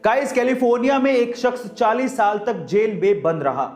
Guys, California में एक शख्स 40 साल तक जेल में बंद रहा।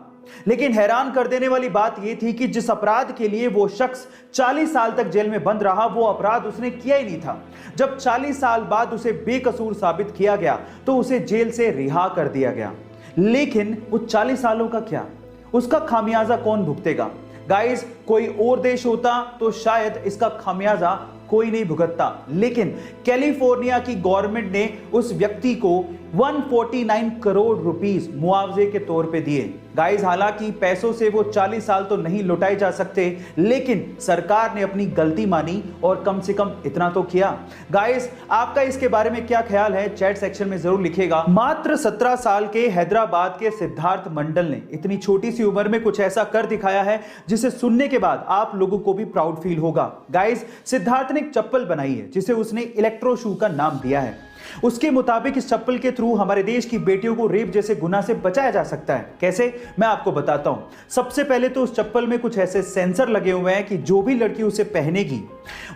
लेकिन हैरान कर देने वाली बात यह थी कि जिस अपराध के लिए वो शख्स 40 साल तक जेल में बंद रहा, वो अपराध उसने किया ही नहीं था। जब 40 साल बाद उसे बेकसूर साबित किया गया तो उसे जेल से रिहा कर दिया गया। लेकिन उस 40 सालों का क्या, उसका खामियाजा कौन भुगतेगा? गाइस, कोई और देश होता तो शायद इसका खामियाजा कोई नहीं भुगतता, लेकिन कैलिफोर्निया की गवर्नमेंट ने उस व्यक्ति को 149 करोड़ रुपीस मुआवजे के तौर पे दिए। गाइस, हालांकि पैसों से वो 40 साल तो नहीं लौटाए जा सकते, लेकिन सरकार ने अपनी गलती मानी और कम से कम इतना तो किया। गाइस, आपका इसके बारे में क्या ख्याल है, चैट सेक्शन में जरूर लिखिएगा। मात्र 17 साल के हैदराबाद के सिद्धार्थ मंडल ने इतनी छोटी सी उम्र में कुछ ऐसा कर दिखाया है जिसे सुनने के बाद आप लोगों को भी प्राउड फील होगा। गाइस, सिद्धार्थ ने एक चप्पल बनाई है जिसे उसने इलेक्ट्रो शू का नाम दिया है। उसके मुताबिक इस चप्पल के थ्रू हमारे देश की बेटियों को रेप जैसे गुनाह से बचाया जा सकता है। कैसे, मैं आपको बताता हूं। सबसे पहले तो उस चप्पल में कुछ ऐसे सेंसर लगे हुए हैं कि जो भी लड़की उसे पहनेगी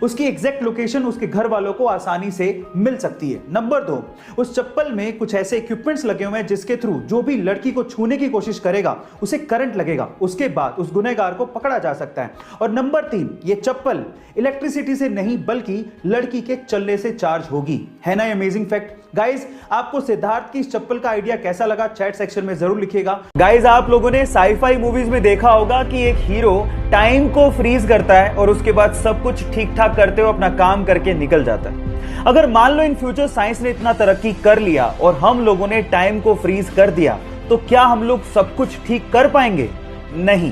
उसकी एग्जैक्ट लोकेशन उसके घर वालों को आसानी से मिल सकती है। नंबर 2, उस चप्पल में कुछ ऐसे इक्विपमेंट्स लगे हुए हैं जिसके थ्रू जो भी लड़की को छूने की कोशिश करेगा उसे करंट लगेगा, उसके बाद उस गुनहगार को पकड़ा जा सकता है। और नंबर 3, ये चप्पल इलेक्ट्रिसिटी से नहीं बल्कि लड़की के चलने से चार्ज होगी। है ना अमेजिंग फैक्ट? गाइस, आपको सिद्धार्थ की इस चप्पल का आइडिया कैसा लगा, चैट सेक्शन में जरूर लिखिएगा। गाइस, आप लोगों ने साईफाई मूवीज में देखा होगा कि एक हीरो टाइम को फ्रीज करता है और उसके बाद सब कुछ ठीक ठाक करते हुए अपना काम करके निकल जाता है। अगर मान लो इन फ्यूचर साइंस ने इतना तरक्की कर लिया और हम लोगों ने टाइम को फ्रीज कर दिया, तो क्या हम लोग सब कुछ ठीक कर पाएंगे? नहीं।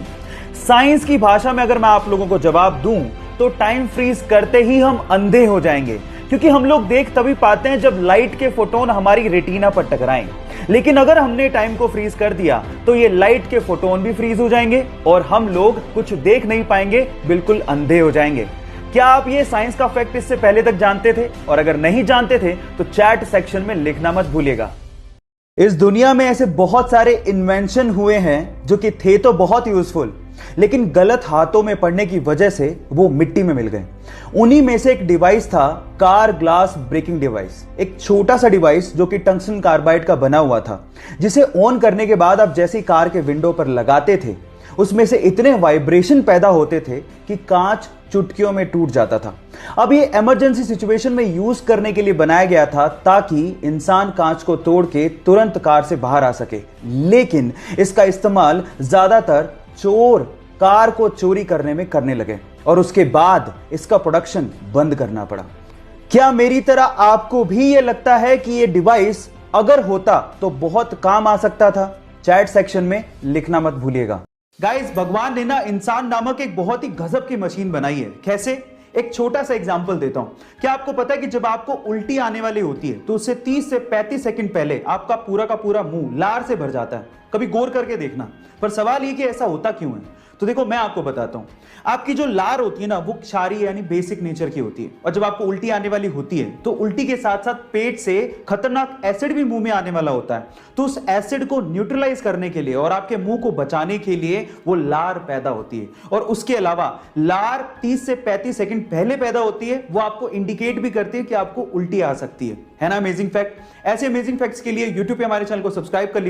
साइंस की भाषा में अगर मैं आप लोगों को जवाब दूं तो टाइम फ्रीज करते ही हम अंधे हो जाएंगे, क्योंकि हम लोग देख तभी पाते हैं जब लाइट के फोटोन हमारी रेटिना पर टकराएं। लेकिन अगर हमने टाइम को फ्रीज कर दिया तो ये लाइट के फोटोन भी फ्रीज हो जाएंगे और हम लोग कुछ देख नहीं पाएंगे, बिल्कुल अंधे हो जाएंगे। क्या आप ये साइंस का फैक्ट इससे पहले तक जानते थे? और अगर नहीं जानते थे तो चैट सेक्शन में लिखना मत भूलिएगा। इस दुनिया में ऐसे बहुत सारे इन्वेंशन हुए हैं जो कि थे तो बहुत यूजफुल, लेकिन गलत हाथों में पड़ने की वजह से वो मिट्टी में मिल गए। उन्हीं में से एक डिवाइस था कार ग्लास ब्रेकिंग डिवाइस। एक छोटा सा डिवाइस जो कि टंगस्टन कार्बाइड का बना हुआ था, जिसे ऑन करने के बाद आप जैसी कार के विंडो पर लगाते थे उसमें से इतने वाइब्रेशन पैदा होते थे कि कांच चुटकियों में टूट जाता था। अब ये इमरजेंसी सिचुएशन में यूज करने के लिए बनाया गया था ताकि इंसान कांच को तोड़ के तुरंत कार से बाहर आ सके, लेकिन इसका इस्तेमाल ज्यादातर चोर कार को चोरी करने में करने लगे और उसके बाद इसका प्रोडक्शन बंद करना पड़ा। क्या मेरी तरह आपको भी यह लगता है कि यह डिवाइस अगर होता तो बहुत काम आ सकता था? चैट सेक्शन में लिखना मत भूलिएगा। गाइस, भगवान ने ना इंसान नामक एक बहुत ही गजब की मशीन बनाई है। कैसे? एक छोटा सा एग्जांपल देता हूं। क्या आपको पता है कि जब आपको उल्टी आने वाली होती है तो उससे 30 से 35 सेकंड पहले आपका पूरा का पूरा मुंह लार से भर जाता है? कभी गौर करके देखना। पर सवाल ये कि ऐसा होता क्यों है? तो देखो, मैं आपको बताता हूं। आपकी जो लार होती है ना, वो क्षारीय यानी बेसिक नेचर की होती है, और जब आपको उल्टी आने वाली होती है तो उल्टी के साथ साथ पेट से खतरनाक एसिड भी मुंह में आने वाला होता है। तो उस एसिड को न्यूट्रलाइज करने के लिए और आपके मुंह को बचाने के लिए वो लार पैदा होती है। और उसके अलावा लार 30 से 35 सेकंड पहले पैदा होती है, वो आपको इंडिकेट भी करती है कि आपको उल्टी आ सकती है ना अमेजिंग फैक्ट? ऐसे अमेजिंग फैक्ट्स के लिए यूट्यूब पे हमारे चैनल को सब्सक्राइब कर लीजिए।